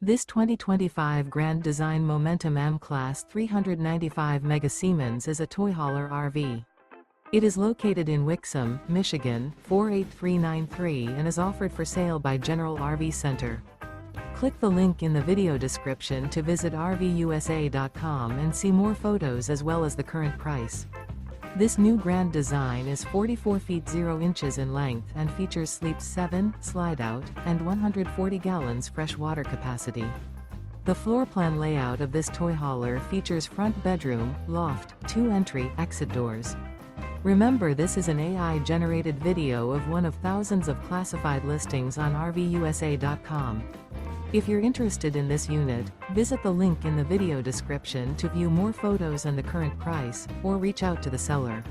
This 2025 Grand Design Momentum M-Class 395 Mega Siemens is a toy hauler RV. It is located in Wixom, Michigan, 48393 and is offered for sale by General RV Center. Click the link in the video description to visit RVUSA.com and see more photos as well as the current price. This new grand design is 44 feet 0 inches in length and features Sleep 7, Slideout, and 140 gallons fresh water capacity. The floor plan layout of this toy hauler features front bedroom, loft, 2 entry, exit doors. Remember, this is an AI-generated video of one of thousands of classified listings on RVUSA.com. If you're interested in this unit, visit the link in the video description to view more photos and the current price, or reach out to the seller.